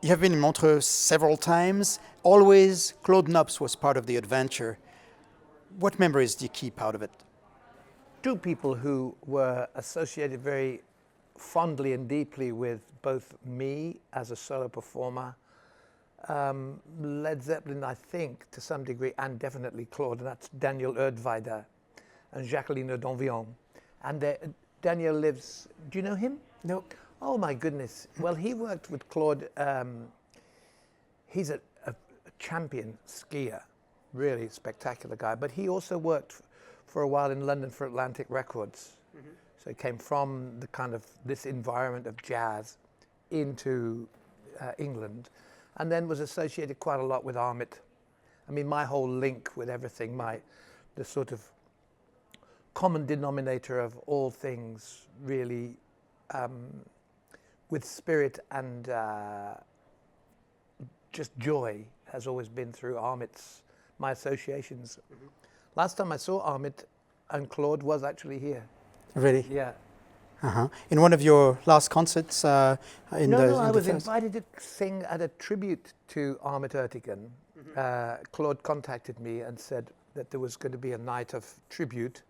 You have been in Montreux several times. Always Claude Nobs was part of the adventure. What memories do you keep out of it? Two people who were associated very fondly and deeply with both me as a solo performer, Led Zeppelin, I think, to some degree, and definitely Claude, and that's Daniel Erdweider and Jacqueline d'Envion. And Daniel lives, do you know him? No. Oh my goodness. Well, he worked with Claude. He's a champion skier, really spectacular guy. But he also worked for a while in London for Atlantic Records. Mm-hmm. So he came from the kind of this environment of jazz into England, and then was associated quite a lot with Armit. I mean, my whole link with everything, the sort of common denominator of all things, really, with spirit and just joy, has always been through my associations. Mm-hmm. Last time I saw Armit and Claude was actually here. Really? Yeah. Uh-huh. In one of your last concerts? I was invited to sing at a tribute to Armit Ertegun. Mm-hmm. Claude contacted me and said that there was going to be a night of tribute.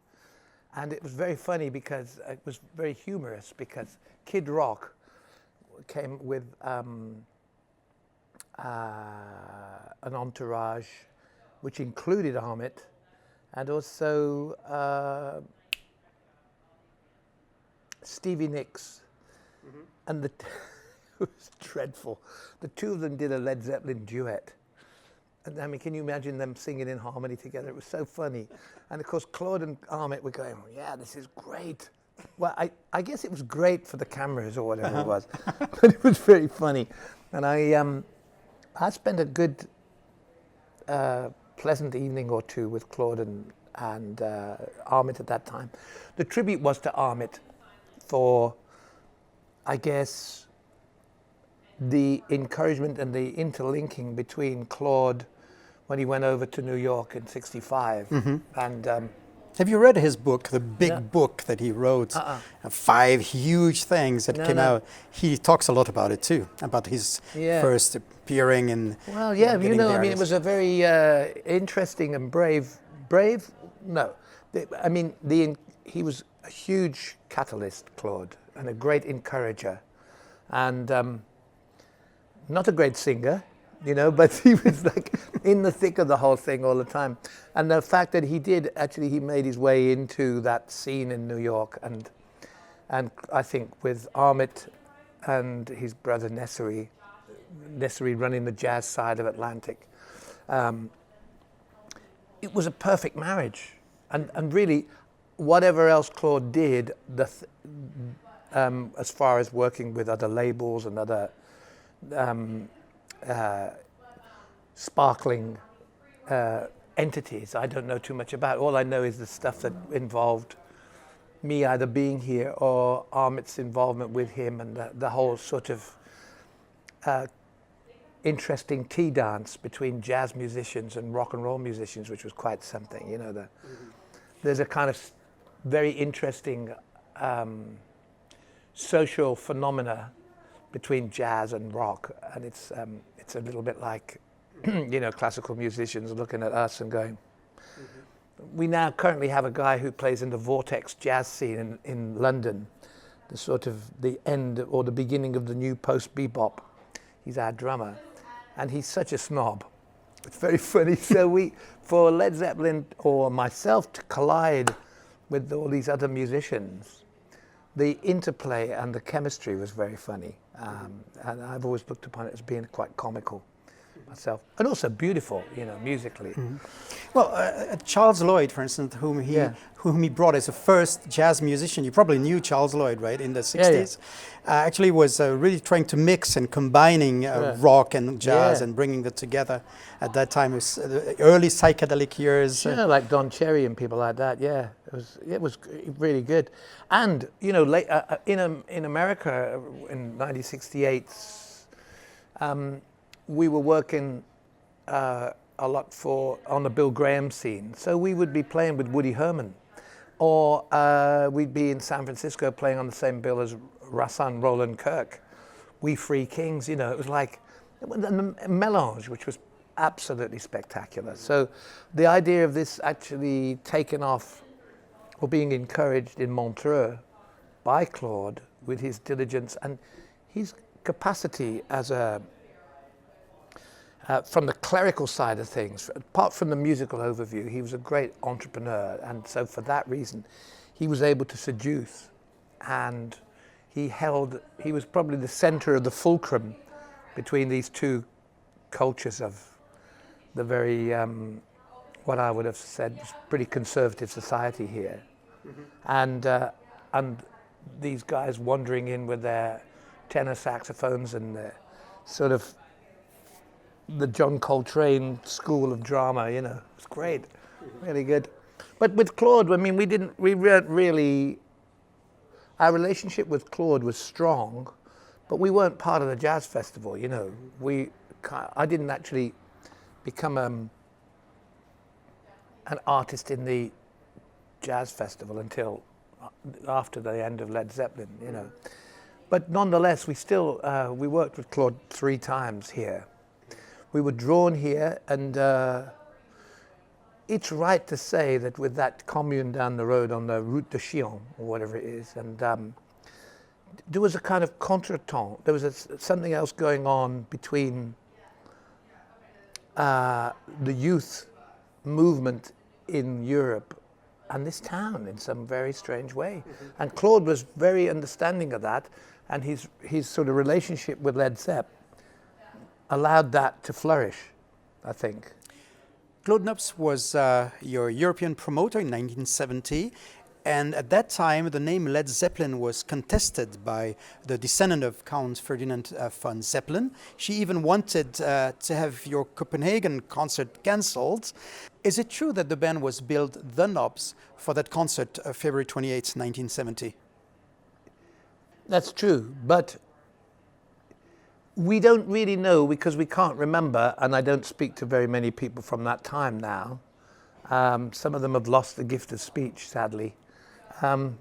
And it was very funny because it was very humorous, because Kid Rock came with an entourage which included Armit and also Stevie Nicks. Mm-hmm. And it was dreadful. The two of them did a Led Zeppelin duet. And I mean, can you imagine them singing in harmony together? It was so funny. And of course, Claude and Armit were going, yeah, this is great. Well, I guess it was great for the cameras or whatever it was, but it was very funny. And I spent a good, pleasant evening or two with Claude and Armit at that time. The tribute was to Armit for, I guess, the encouragement and the interlinking between Claude when he went over to New York in '65. Mm-hmm. And have you read his book, the big book that he wrote? 5 huge things that came out. He talks a lot about it too, about his first appearing in. Well, yeah, you know, I mean, it was a very interesting and brave. No, I mean, he was a huge catalyst, Claude, and a great encourager, and not a great singer, you know, but he was like in the thick of the whole thing all the time. And the fact that he made his way into that scene in New York, and I think with Armit and his brother Nessery running the jazz side of Atlantic, it was a perfect marriage. And really, whatever else Claude did, as far as working with other labels and other sparkling entities, I don't know too much about. All I know is the stuff that involved me either being here or Armit's involvement with him, and the whole sort of interesting tea dance between jazz musicians and rock and roll musicians, which was quite something. You know, there's a kind of very interesting social phenomena between jazz and rock, and it's a little bit like, you know, classical musicians looking at us and going. Mm-hmm. We now currently have a guy who plays in the Vortex jazz scene in London, the sort of the end or the beginning of the new post-bebop. He's our drummer, and he's such a snob. It's very funny. So for Led Zeppelin or myself to collide with all these other musicians, the interplay and the chemistry was very funny. And I've always looked upon it as being quite comical myself, and also beautiful, you know, musically. Mm-hmm. Well, Charles Lloyd, for instance, whom he brought as a first jazz musician, you probably knew Charles Lloyd, right, in the 60s, actually was really trying to mix and combining rock and jazz and bringing that together. At that time, it was the early psychedelic years. Yeah, like Don Cherry and people like that, it was really good. And, you know, in America in 1968, we were working a lot on the Bill Graham scene. So we would be playing with Woody Herman, or we'd be in San Francisco playing on the same bill as Rahsaan Roland Kirk, We Free Kings. You know, it was like a melange, which was absolutely spectacular. So the idea of this actually taken off or being encouraged in Montreux by Claude with his diligence and his capacity as a from the clerical side of things, apart from the musical overview, he was a great entrepreneur, and so for that reason he was able to seduce, and he was probably the center of the fulcrum between these two cultures of the very what I would have said was pretty conservative society here. And these guys wandering in with their tenor saxophones and their sort of the John Coltrane school of drama, you know, it's great, really good. But with Claude, I mean, we weren't really, our relationship with Claude was strong, but we weren't part of the jazz festival, you know. I didn't actually become an artist in the jazz festival until after the end of Led Zeppelin, you know. But nonetheless, we worked with Claude 3 times here. We were drawn here, and it's right to say that with that commune down the road on the Route de Chillon, or whatever it is, and there was a kind of contretemps. There was something else going on between the youth movement in Europe and this town in some very strange way. And Claude was very understanding of that, and his sort of relationship with Led Zepp allowed that to flourish, I think. Claude Nobs was your European promoter in 1970, and at that time the name Led Zeppelin was contested by the descendant of Count Ferdinand von Zeppelin. She even wanted to have your Copenhagen concert cancelled. Is it true that the band was billed The Nobs for that concert February 28, 1970? That's true, but we don't really know because we can't remember, and I don't speak to very many people from that time now. Some of them have lost the gift of speech, sadly. But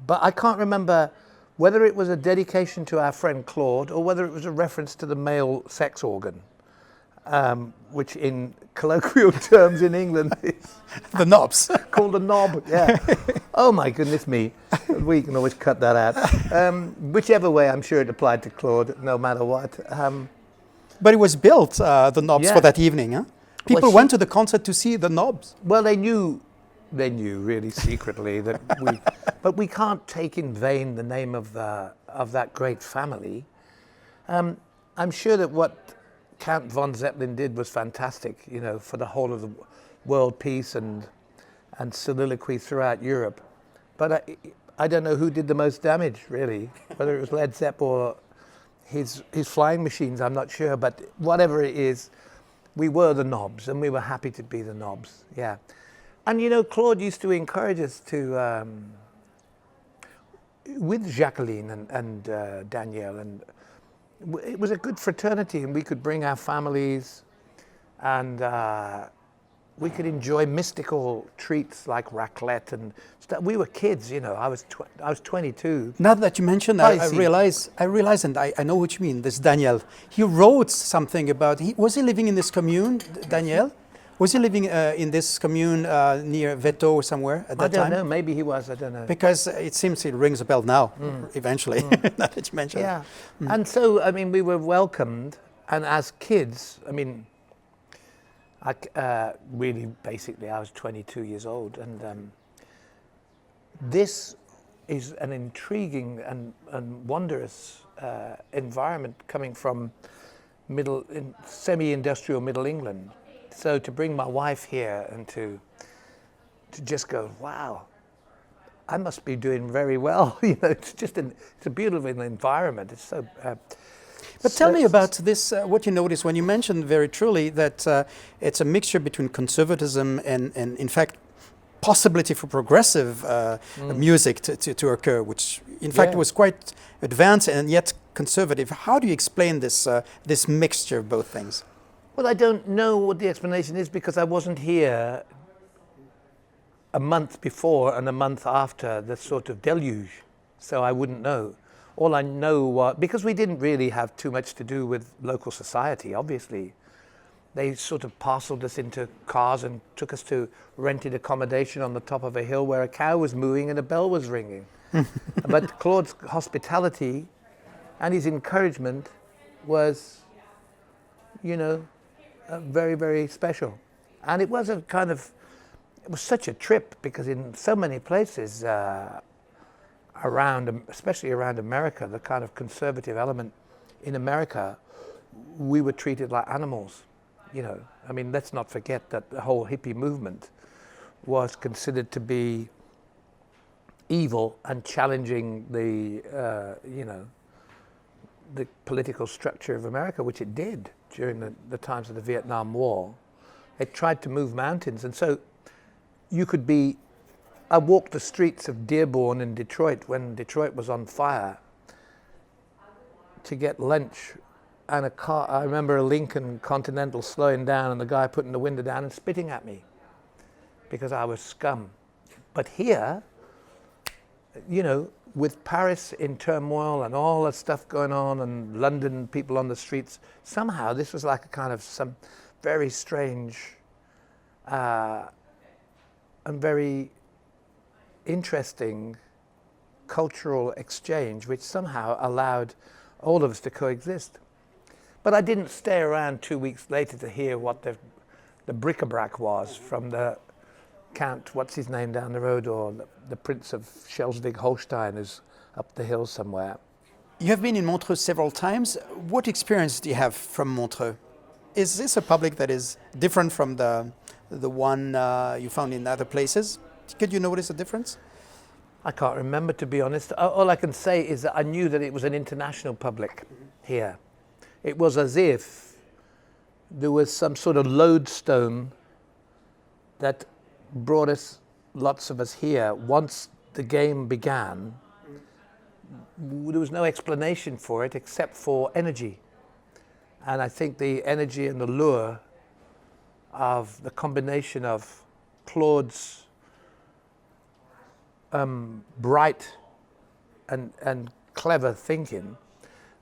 I can't remember whether it was a dedication to our friend Claude or whether it was a reference to the male sex organ, which in colloquial terms in England is the knobs. Called a knob, yeah. Oh my goodness me. We can always cut that out. Whichever way, I'm sure it applied to Claude, no matter what. But it was built, the Nobs, for that evening, huh? People went to the concert to see the Nobs. Well, they knew really secretly that but we can't take in vain the name of that great family. I'm sure that what Count von Zeppelin did was fantastic, you know, for the whole of the world peace and soliloquy throughout Europe. But I don't know who did the most damage, really, whether it was Led Zepp or his flying machines, I'm not sure. But whatever it is, we were the Nobs, and we were happy to be the Nobs, yeah. And, you know, Claude used to encourage us to, with Jacqueline and Danielle, and it was a good fraternity, and we could bring our families, and we could enjoy mystical treats like raclette and stuff. We were kids, you know. I was 22. Now that you mentioned that, I realize, and I know what you mean. This Daniel, he wrote something about. Was he living in this commune, Daniel? Was he living in this commune near Veto or somewhere at that time? I don't know. Maybe he was. I don't know. Because it seems it rings a bell now. Eventually, now that you mentioned. Yeah, and so I mean, we were welcomed, and as kids, I mean. Really, basically, I was 22 years old, and this is an intriguing and wondrous environment coming from semi-industrial Middle England. So to bring my wife here and to just go, wow, I must be doing very well. You know, it's a beautiful environment. It's so. But tell me about this, what you noticed when you mentioned very truly that it's a mixture between conservatism and in fact, possibility for progressive music to occur, which in fact was quite advanced and yet conservative. How do you explain this mixture of both things? Well, I don't know what the explanation is because I wasn't here a month before and a month after the sort of deluge, so I wouldn't know. all I know was, because we didn't really have too much to do with local society, obviously. They sort of parceled us into cars and took us to rented accommodation on the top of a hill where a cow was mooing and a bell was ringing. But Claude's hospitality and his encouragement was, you know, very, very special. And it was it was such a trip, because in so many places around, especially around America, the kind of conservative element in America, we were treated like animals. You know, I mean, let's not forget that the whole hippie movement was considered to be evil and challenging the, you know, the political structure of America, which it did during the times of the Vietnam War. It tried to move mountains, and so you could be. I walked the streets of Dearborn in Detroit when Detroit was on fire to get lunch. And a car, I remember a Lincoln Continental slowing down and the guy putting the window down and spitting at me because I was scum. But here, you know, with Paris in turmoil and all that stuff going on and London people on the streets, somehow this was like a kind of some very strange and very interesting cultural exchange, which somehow allowed all of us to coexist. But I didn't stay around 2 weeks later to hear what the bric-a-brac was from the Count, what's his name down the road, or the Prince of Schleswig-Holstein who's up the hill somewhere. You have been in Montreux several times. What experience do you have from Montreux? Is this a public that is different from the one you found in other places? Could you notice a difference? I can't remember, to be honest. All I can say is that I knew that it was an international public here. It was as if there was some sort of lodestone that brought us, lots of us here. Once the game began, there was no explanation for it except for energy. And I think the energy and the lure of the combination of Claude's bright and clever thinking,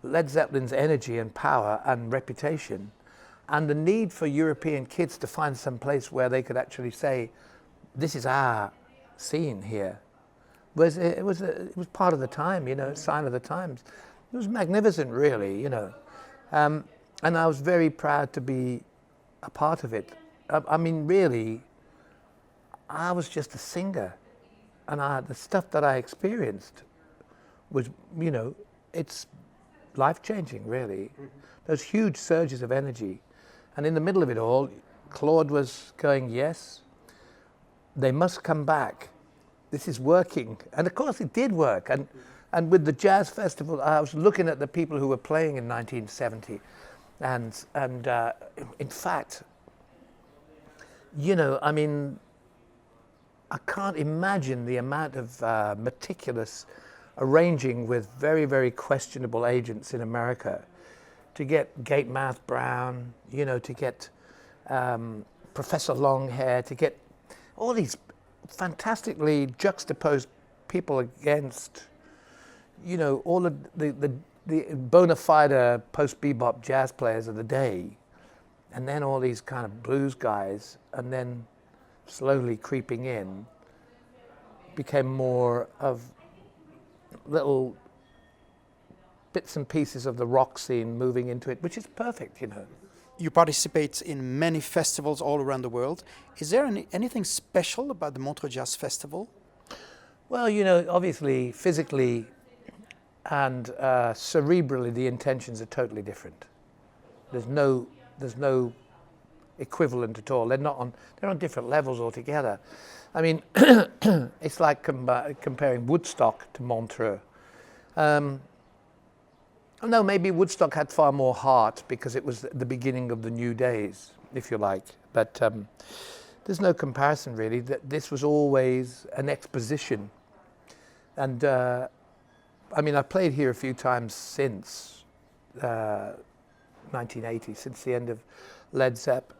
Led Zeppelin's energy and power and reputation, and the need for European kids to find some place where they could actually say, this is our scene here, it was part of the time, you know, sign of the times. It was magnificent, really, you know. And I was very proud to be a part of it. I mean, really, I was just a singer, and the stuff that I experienced was, you know, it's life-changing, really. Those huge surges of energy. And in the middle of it all, Claude was going, yes, they must come back. This is working. And of course it did work. And with the Jazz Festival, I was looking at the people who were playing in 1970. And in fact, you know, I mean, I can't imagine the amount of meticulous arranging with very, very questionable agents in America to get Gatemouth Brown, you know, to get Professor Longhair, to get all these fantastically juxtaposed people against, you know, all of the bona fide post-bebop jazz players of the day, and then all these kind of blues guys, and then slowly creeping in became more of little bits and pieces of the rock scene moving into it, which is perfect, you know. You participate in many festivals all around the world. Is there anything special about the Montreux Jazz Festival? Well, you know, obviously, physically and cerebrally, the intentions are totally different. There's no equivalent at all. They're on different levels altogether. I mean, it's like comparing Woodstock to Montreux. No, maybe Woodstock had far more heart because it was the beginning of the new days, if you like. But there's no comparison, really. This was always an exposition. And I mean, I've played here a few times since 1980, since the end of Led Zepp.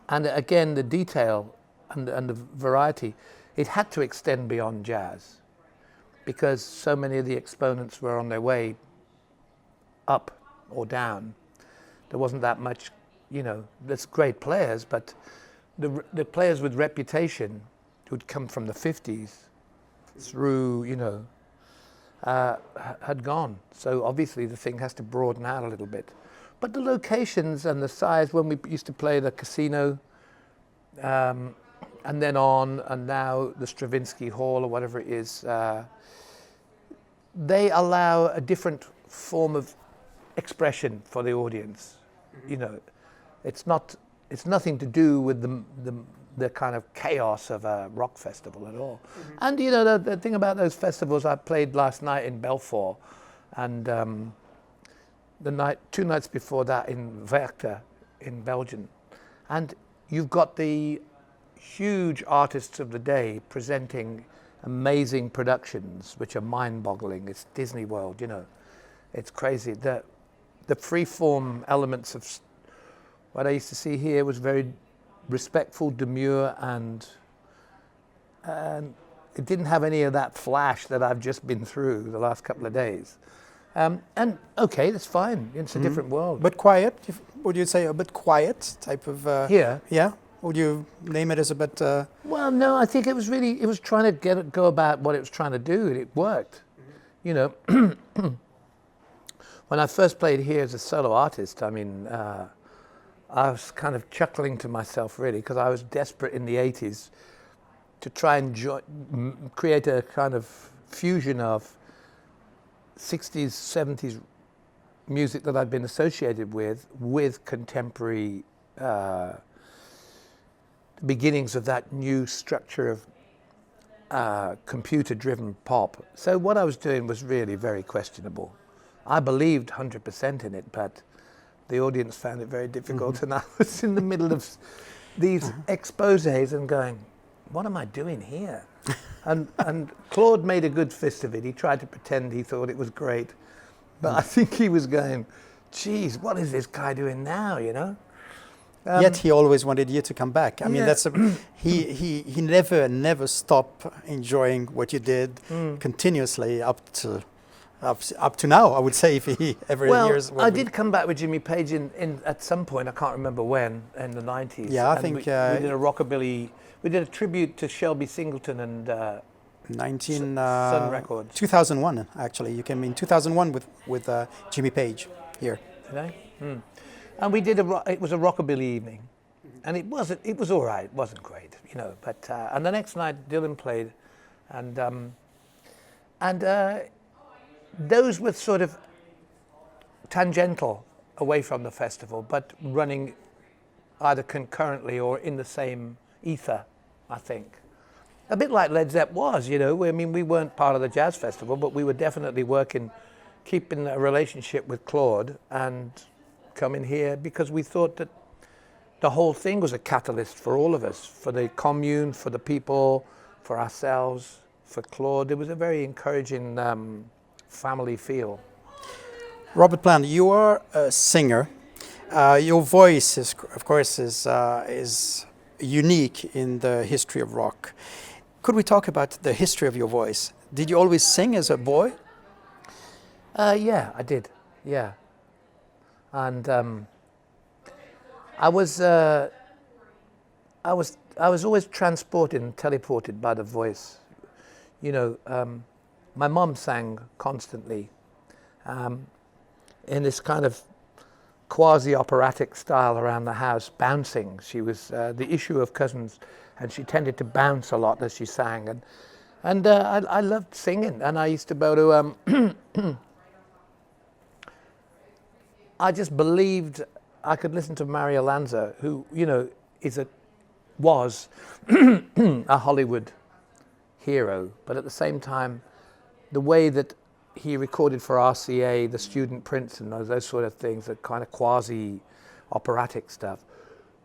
And again, the detail and the variety, it had to extend beyond jazz. because so many of the exponents were on their way up or down. There wasn't that much, there's great players, but the players with reputation who'd come from the 50s through, had gone. So obviously the thing has to broaden out a little bit. But the locations and the size, when we used to play the Casino, and then on, and now the Stravinsky Hall or whatever it is, they allow a different form of expression for the audience. It's nothing to do with the kind of chaos of a rock festival at all. Mm-hmm. And the thing about those festivals, I played last night in Belfort, and two nights before that in Werchter in Belgium, and you've got the huge artists of the day presenting amazing productions which are mind-boggling. It's Disney World, it's crazy. The free-form elements of what I used to see here was very respectful, demure, and it didn't have any of that flash that I've just been through the last couple of days. And okay, that's fine. It's a different world. But quiet? Would you say a bit quiet type of? Here? Yeah. Would you name it as a bit? Well, no. I think it was trying to go about what it was trying to do, and it worked. When I first played here as a solo artist, I mean, I was kind of chuckling to myself really, because I was desperate in the 80s to try and create a kind of fusion of 60s, 70s music that I'd been associated with contemporary beginnings of that new structure of computer-driven pop. So what I was doing was really very questionable. I believed 100% in it, but the audience found it very difficult, and I was in the middle of these exposés and going, what am I doing here? And Claude made a good fist of it. He tried to pretend he thought it was great, but I think he was going, geez, what is this guy doing now, Yet he always wanted you to come back. I mean, that's he never stopped enjoying what you did continuously up to now. I would say, if he ever hears. I did come back with Jimmy Page in at some point. I can't remember when, in the 90s. Yeah, I think we did a rockabilly. We did a tribute to Shelby Singleton and Sun Records. 2001 actually. You came in 2001 with Jimmy Page here. Did I? And we did it was a rockabilly evening, and it was all right. It wasn't great, But and the next night Dylan played, and those were sort of tangential away from the festival, but running either concurrently or in the same ether, I think. A bit like Led Zeppelin was, I mean, we weren't part of the jazz festival, but we were definitely keeping a relationship with Claude and coming here because we thought that the whole thing was a catalyst for all of us, for the commune, for the people, for ourselves, for Claude. It was a very encouraging family feel. Robert Plant, you are a singer. Your voice is, of course, is unique in the history of rock. Could we talk about the history of your voice? Did you always sing as a boy? Yeah, I did. Yeah, and I was always transported and teleported by the voice. My mom sang constantly in this kind of quasi-operatic style around the house, bouncing. She was the issue of cousins, and she tended to bounce a lot as she sang. And I loved singing, and I used to go to... I just believed I could listen to Mario Lanza, who, was a Hollywood hero, but at the same time, the way that he recorded for RCA, the Student Prince and those sort of things, that kind of quasi-operatic stuff,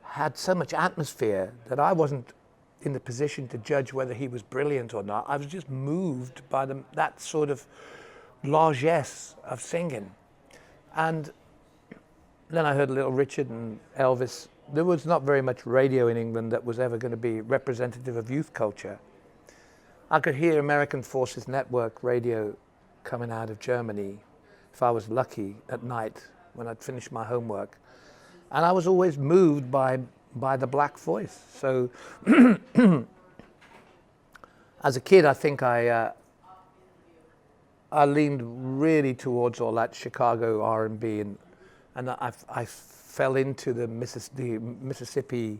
had so much atmosphere that I wasn't in the position to judge whether he was brilliant or not. I was just moved by that sort of largesse of singing. And then I heard Little Richard and Elvis. There was not very much radio in England that was ever going to be representative of youth culture. I could hear American Forces Network radio coming out of Germany, if I was lucky, at night when I'd finished my homework. And I was always moved by the black voice. So as a kid, I think I leaned really towards all that Chicago R&B, and I fell into the Mississippi,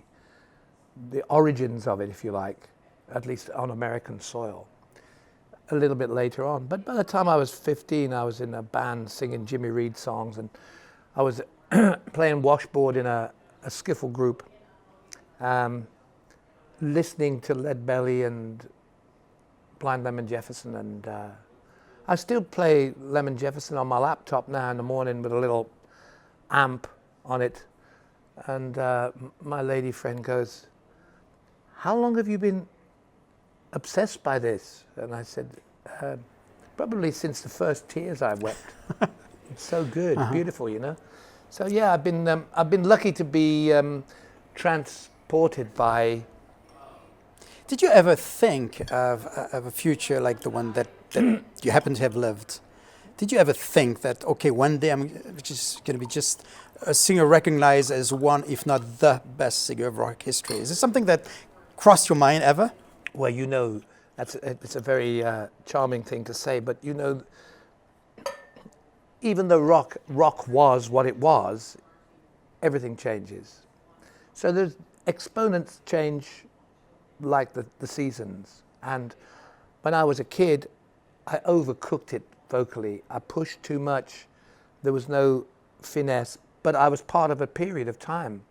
the origins of it, if you like, at least on American soil, a little bit later on. But by the time I was 15, I was in a band singing Jimmy Reed songs, and I was playing washboard in a skiffle group, listening to Lead Belly and Blind Lemon Jefferson, and I still play Lemon Jefferson on my laptop now in the morning with a little amp on it. And my lady friend goes, "How long have you been obsessed by this?" And I said, "Probably since the first tears I wept." It's so good, beautiful, you know. So yeah, I've been lucky to be transported by. Did you ever think of a future like the one that you happen to have lived? Did you ever think that, okay, one day I'm just going to be just a singer recognized as one, if not the best singer of rock history? Is this something that crossed your mind ever? Well, you know, it's a very charming thing to say, but you know, even though rock was what it was, everything changes. So there's exponents change like the seasons. And when I was a kid, I overcooked it vocally. I pushed too much. There was no finesse, but I was part of a period of time.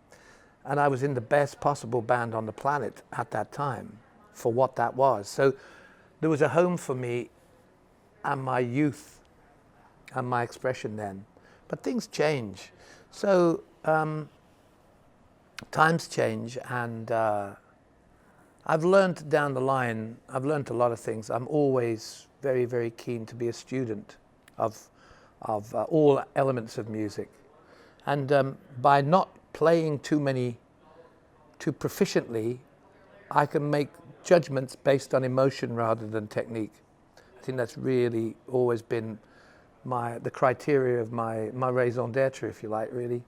And I was in the best possible band on the planet at that time for what that was. So there was a home for me and my youth and my expression then. But things change. So times change, and I've learned down the line, I've learned a lot of things. I'm always very, very keen to be a student of all elements of music. And by not playing too proficiently, I can make judgments based on emotion rather than technique. I think that's really always been the criteria of my raison d'etre, if you like, really.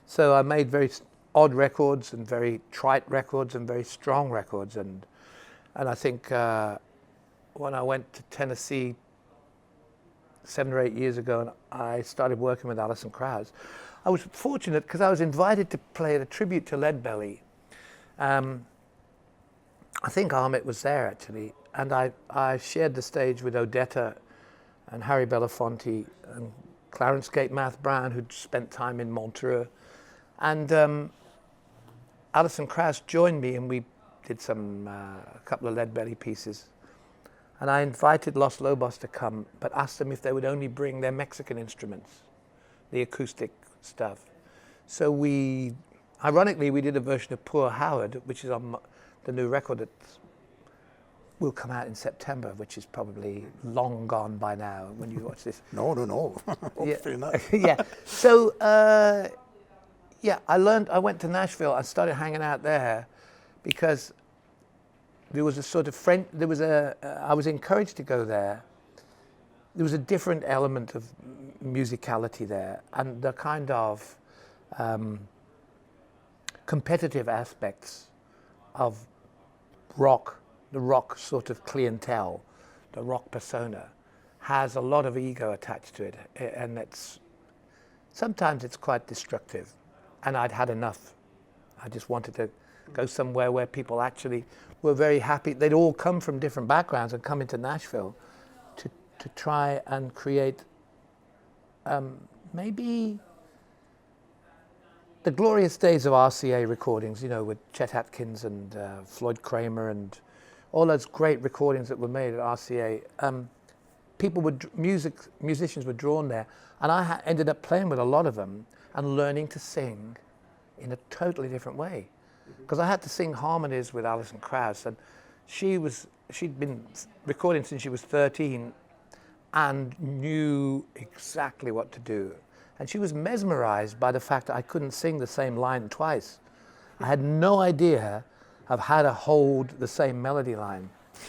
So I made very odd records and very trite records and very strong records, and I think when I went to Tennessee 7 or 8 years ago and I started working with Alison Krauss, I was fortunate because I was invited to play a tribute to Lead Belly. I think Ahmet was there actually, and I shared the stage with Odetta and Harry Belafonte and Clarence Gatemouth Brown, who'd spent time in Montreux. And Alison Krauss joined me, and we did a couple of Lead Belly pieces. And I invited Los Lobos to come, but asked them if they would only bring their Mexican instruments, the acoustic stuff. So ironically, we did a version of Poor Howard, which is on the new record that will come out in September, which is probably long gone by now when you watch this. No. Hopefully not. Yeah. So, yeah, I went to Nashville. I started hanging out there because there was a sort of I was encouraged to go there. There was a different element of musicality there, and the kind of competitive aspects of rock, the rock sort of clientele, the rock persona, has a lot of ego attached to it, and sometimes it's quite destructive. And I'd had enough. I just wanted to go somewhere where people actually were very happy. They'd all come from different backgrounds and come into Nashville to try and create maybe the glorious days of RCA recordings, you know, with Chet Atkins and Floyd Kramer and all those great recordings that were made at RCA. Musicians were drawn there, and I ended up playing with a lot of them and learning to sing in a totally different way. Because I had to sing harmonies with Alison Krauss, and she'd been recording since she was 13 and knew exactly what to do. And she was mesmerized by the fact that I couldn't sing the same line twice. I had no idea of how to hold the same melody line.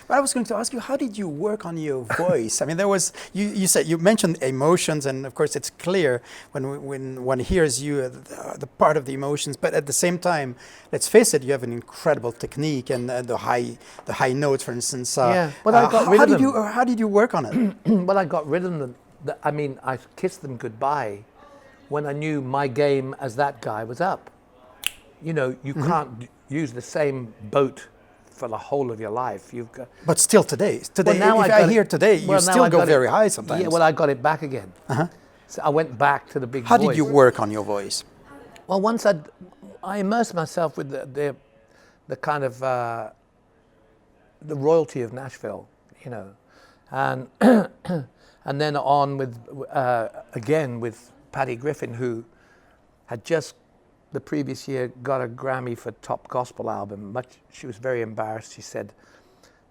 But I was going to ask you, how did you work on your voice? I mean, there was, you said, you mentioned emotions, and of course it's clear when one hears you, the part of the emotions, but at the same time, let's face it, you have an incredible technique, and the high notes, for instance. But I got rid of them. How did you work on it? Well, I got rid of them. I mean, I kissed them goodbye when I knew my game as that guy was up. You know, you can't use the same boat for the whole of your life. You've got. But still today, Well, now if I hear today, you still go very high sometimes. Yeah, well, I got it back again. So I went back to the big voice. How did you work on your voice? Well, once I immersed myself with the kind of the royalty of Nashville, you know, and and then on with again with Patty Griffin, who had just the previous year got a Grammy for top gospel album. She was very embarrassed, she said,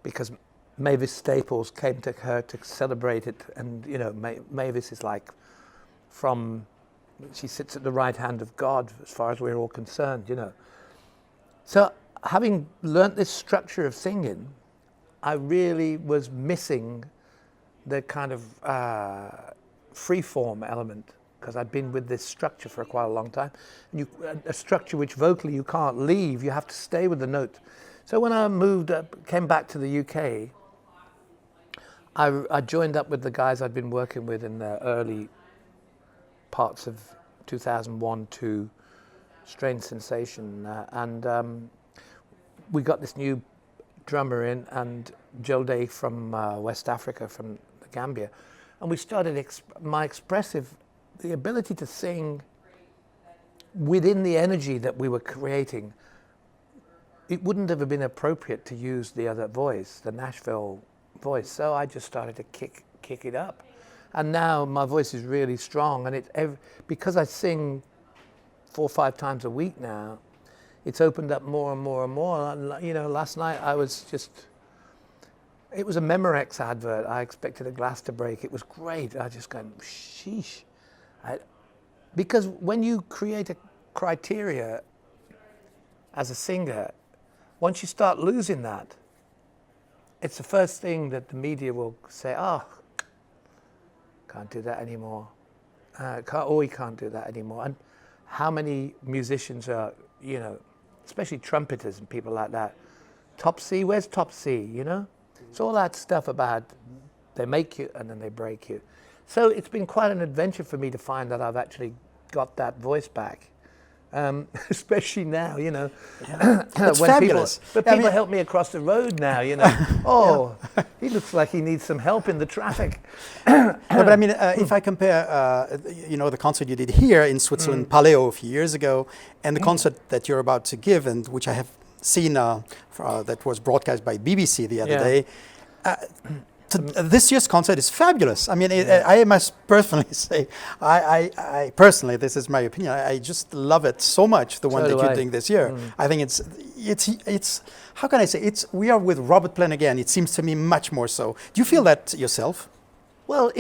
because Mavis Staples came to her to celebrate it, and you know, Mavis is like she sits at the right hand of God as far as we're all concerned, you know. So having learnt this structure of singing, I really was missing the kind of free-form element, because I'd been with this structure for quite a long time. And a structure which vocally you can't leave, you have to stay with the note. So when I came back to the UK, I joined up with the guys I'd been working with in the early parts of 2001 to Strange Sensation. And we got this new drummer in, and Joe Day from West Africa, from the Gambia. And we started the ability to sing within the energy that we were creating. It wouldn't have been appropriate to use the other voice, the Nashville voice. So I just started to kick it up. And now my voice is really strong, and because I sing 4 or 5 times a week now, it's opened up more and more and more. And, you know, last night it was a Memorex advert. I expected a glass to break. It was great. I just going, sheesh. Because when you create a criteria as a singer, once you start losing that, it's the first thing that the media will say, oh, can't do that anymore. We can't do that anymore. And how many musicians are, you know, especially trumpeters and people like that, top C, where's top C, you know? It's all that stuff about they make you and then they break you. So it's been quite an adventure for me to find that I've actually got that voice back. Especially now, you know. Yeah. It's fabulous. People help me across the road now, you know. He looks like he needs some help in the traffic. No, but I mean, if I compare, you know, the concert you did here in Switzerland, Paleo, a few years ago, and the concert that you're about to give, and which I have seen that was broadcast by BBC the other day, this year's concert is fabulous. I mean, I must personally say, I personally, this is my opinion, I just love it so much, the one that you're doing this year. I think it's how can I say, we are with Robert Plant again, it seems to me much more so. Do you feel that yourself? Well,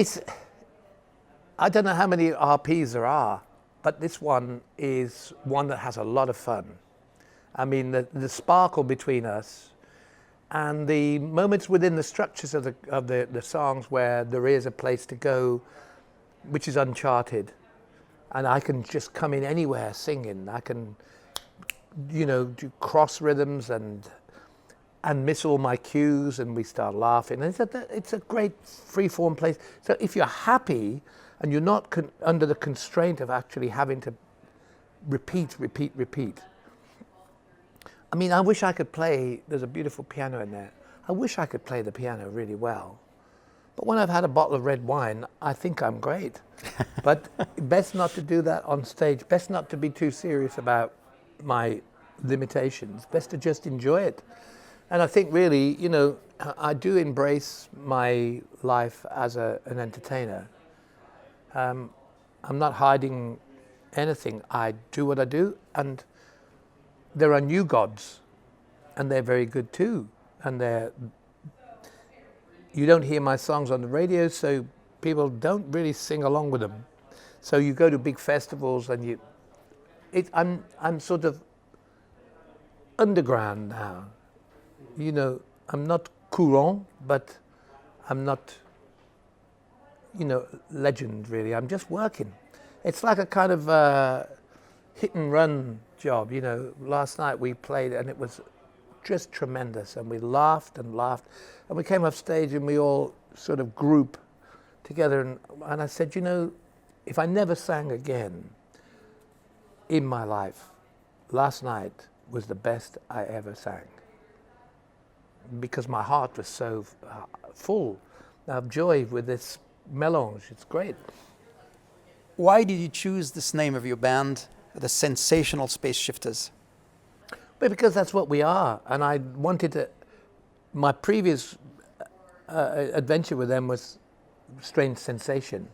I don't know how many RPs there are, but this one is one that has a lot of fun. I mean, the sparkle between us, and the moments within the structures of the songs where there is a place to go, which is uncharted, and I can just come in anywhere singing. I can, you know, do cross rhythms and miss all my cues, and we start laughing. And it's a great free-form place. So if you're happy and you're not under the constraint of actually having to repeat. I mean, I wish I could play, there's a beautiful piano in there. I wish I could play the piano really well. But when I've had a bottle of red wine, I think I'm great. But best not to do that on stage. Best not to be too serious about my limitations. Best to just enjoy it. And I think really, you know, I do embrace my life as an entertainer. I'm not hiding anything. I do what I do, and there are new gods, and they're very good too. And you don't hear my songs on the radio, so people don't really sing along with them. So you go to big festivals, and I'm sort of underground now. You know, I'm not courant, but I'm not, legend really. I'm just working. It's like a kind of hit and run job. Last night we played and it was just tremendous, and we laughed and laughed, and we came off stage and we all sort of group together, and I said, if I never sang again in my life, last night was the best I ever sang, because my heart was so full of joy with this melange. It's great. Why did you choose this name of your band, the Sensational Space Shifters? But because that's what we are, and I wanted to. My previous adventure with them was Strange Sensation,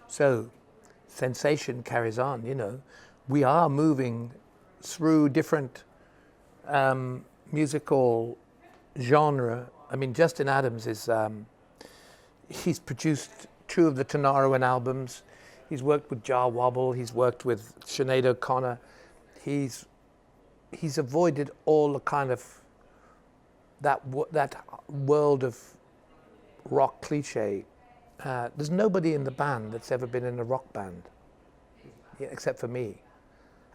so sensation carries on. We are moving through different musical genre. I mean, Justin Adams is. He's produced 2 of the Tonaro albums. He's worked with Jar Wobble. He's worked with Sinead O'Connor. He's avoided all the kind of that world of rock cliche. There's nobody in the band that's ever been in a rock band, except for me.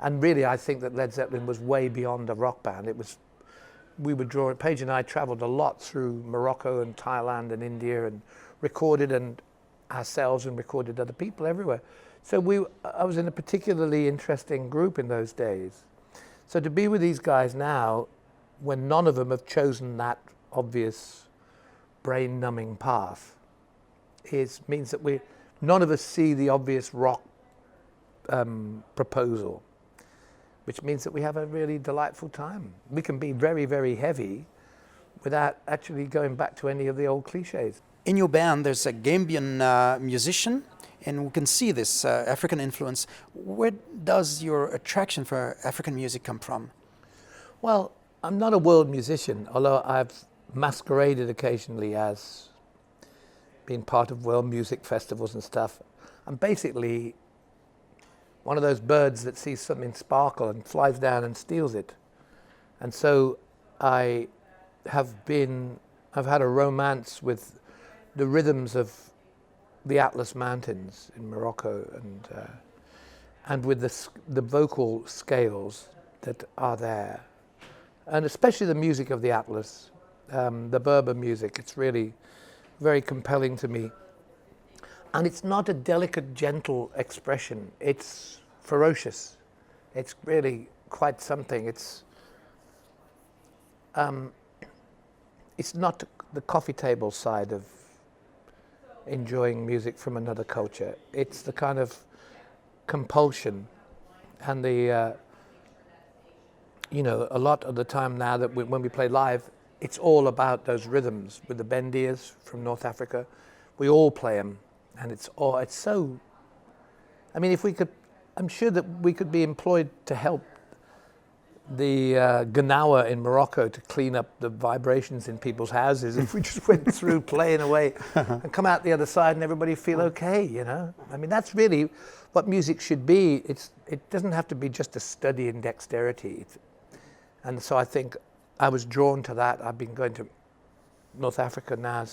And really, I think that Led Zeppelin was way beyond a rock band. Paige and I traveled a lot through Morocco and Thailand and India and recorded ourselves and recorded other people everywhere. So I was in a particularly interesting group in those days. So to be with these guys now, when none of them have chosen that obvious brain-numbing path, means that none of us see the obvious rock proposal, which means that we have a really delightful time. We can be very, very heavy without actually going back to any of the old cliches. In your band, there's a Gambian musician, and we can see this African influence. Where does your attraction for African music come from? Well, I'm not a world musician, although I've masqueraded occasionally as being part of world music festivals and stuff. I'm basically one of those birds that sees something sparkle and flies down and steals it. And so I've had a romance with the rhythms of the Atlas Mountains in Morocco, and with the vocal scales that are there, and especially the music of the Atlas, the Berber music. It's really very compelling to me, and it's not a delicate, gentle expression. It's ferocious. It's really quite something. It's not the coffee table side of enjoying music from another culture. It's the kind of compulsion and a lot of the time now that when we play live, it's all about those rhythms with the bendias from North Africa. We all play them, and it's so. I mean, I'm sure that we could be employed to help the Gnawa in Morocco to clean up the vibrations in people's houses if we just went through playing away and come out the other side and everybody feel okay, I mean, that's really what music should be. It doesn't have to be just a study in dexterity. And so I think I was drawn to that. I've been going to North Africa now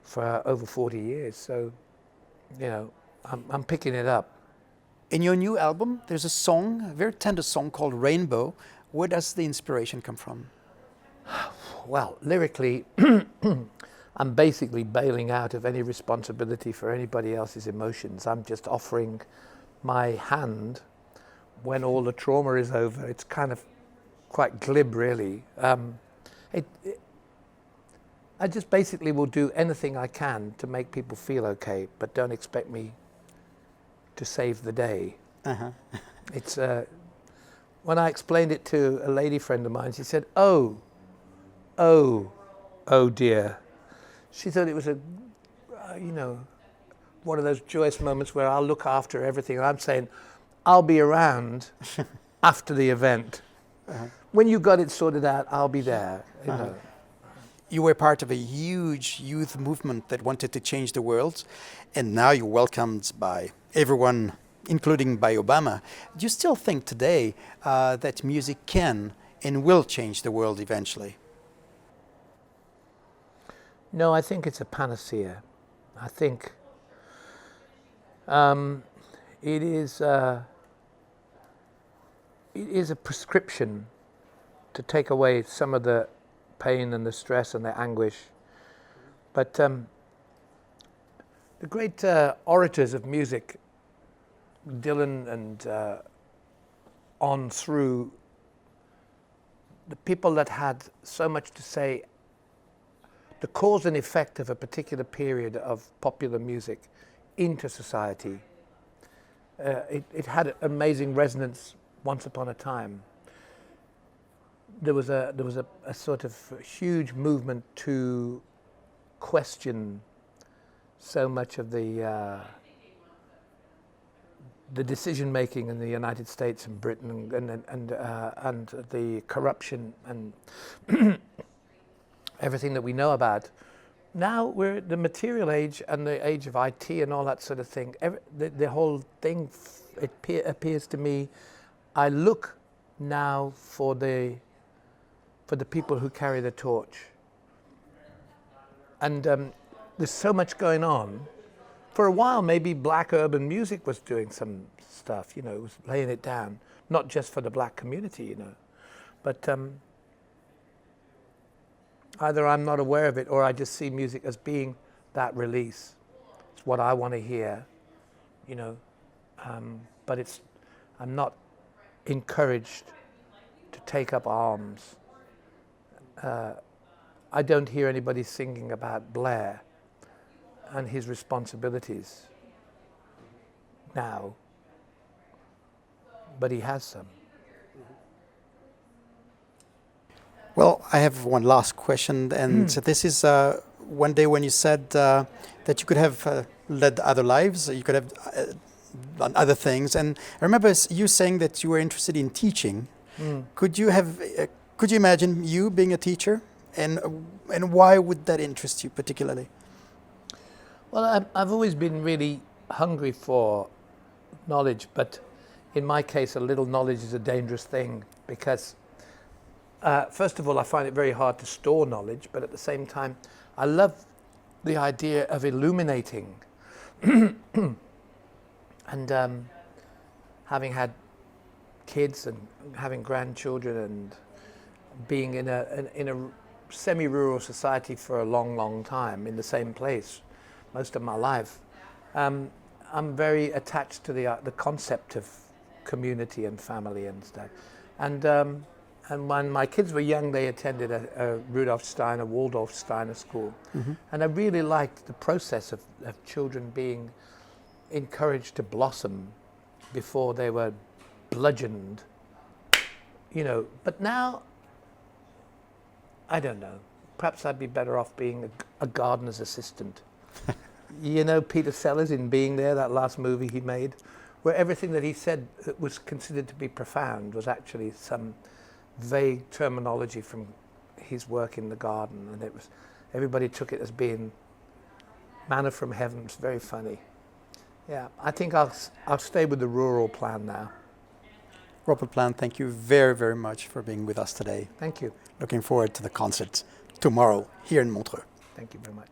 for over 40 years, so, I'm picking it up. In your new album, there's a very tender song called Rainbow. Where does the inspiration come from? Well, lyrically, I'm basically bailing out of any responsibility for anybody else's emotions. I'm just offering my hand when all the trauma is over. It's kind of quite glib, really. I just basically will do anything I can to make people feel okay, but don't expect me to save the day. Uh-huh. It's when I explained it to a lady friend of mine, she said, oh dear. She thought it was one of those joyous moments where I'll look after everything. And I'm saying, I'll be around after the event. Uh-huh. When you got it sorted out, I'll be there. You were part of a huge youth movement that wanted to change the world, and now you're welcomed by everyone, including by Obama. Do you still think today that music can and will change the world eventually? No, I think it's a panacea. I think it is a prescription to take away some of the pain and the stress and the anguish. But the great orators of music, Dylan and on through, the people that had so much to say, the cause and effect of a particular period of popular music into society, it had amazing resonance once upon a time. There was a sort of huge movement to question so much of the decision making in the United States and Britain and the corruption and everything that we know about. Now we're at the material age and the age of IT and all that sort of thing. The whole thing, appears to me, I look now for the people who carry the torch. And there's so much going on. For a while, maybe black urban music was doing some stuff, you know, it was laying it down, not just for the black community, you know. But either I'm not aware of it or I just see music as being that release. It's what I want to hear, you know. But I'm not encouraged to take up arms. I don't hear anybody singing about Blair and his responsibilities now, but he has some. Well, I have one last question, and this is one day when you said that you could have led other lives, you could have done other things, and I remember you saying that you were interested in teaching. Could you imagine you being a teacher, and why would that interest you particularly? Well, I've always been really hungry for knowledge, but in my case, a little knowledge is a dangerous thing because, first of all, I find it very hard to store knowledge, but at the same time, I love the idea of illuminating. And having had kids and having grandchildren and being in a semi-rural society for a long, long time in the same place, most of my life, I'm very attached to the concept of community and family and stuff. And when my kids were young, they attended a Rudolf Steiner, Waldorf Steiner school. And I really liked the process of children being encouraged to blossom before they were bludgeoned, you know. But now, I don't know, perhaps I'd be better off being a gardener's assistant. You know Peter Sellers in Being There, that last movie he made, where everything that he said that was considered to be profound was actually some vague terminology from his work in the garden, and it was, everybody took it as being manna from heaven. It's very funny. Yeah, I think I'll stay with the rural plan now. Robert Plant, thank you very, very much for being with us today. Thank you. Looking forward to the concert tomorrow here in Montreux. Thank you very much.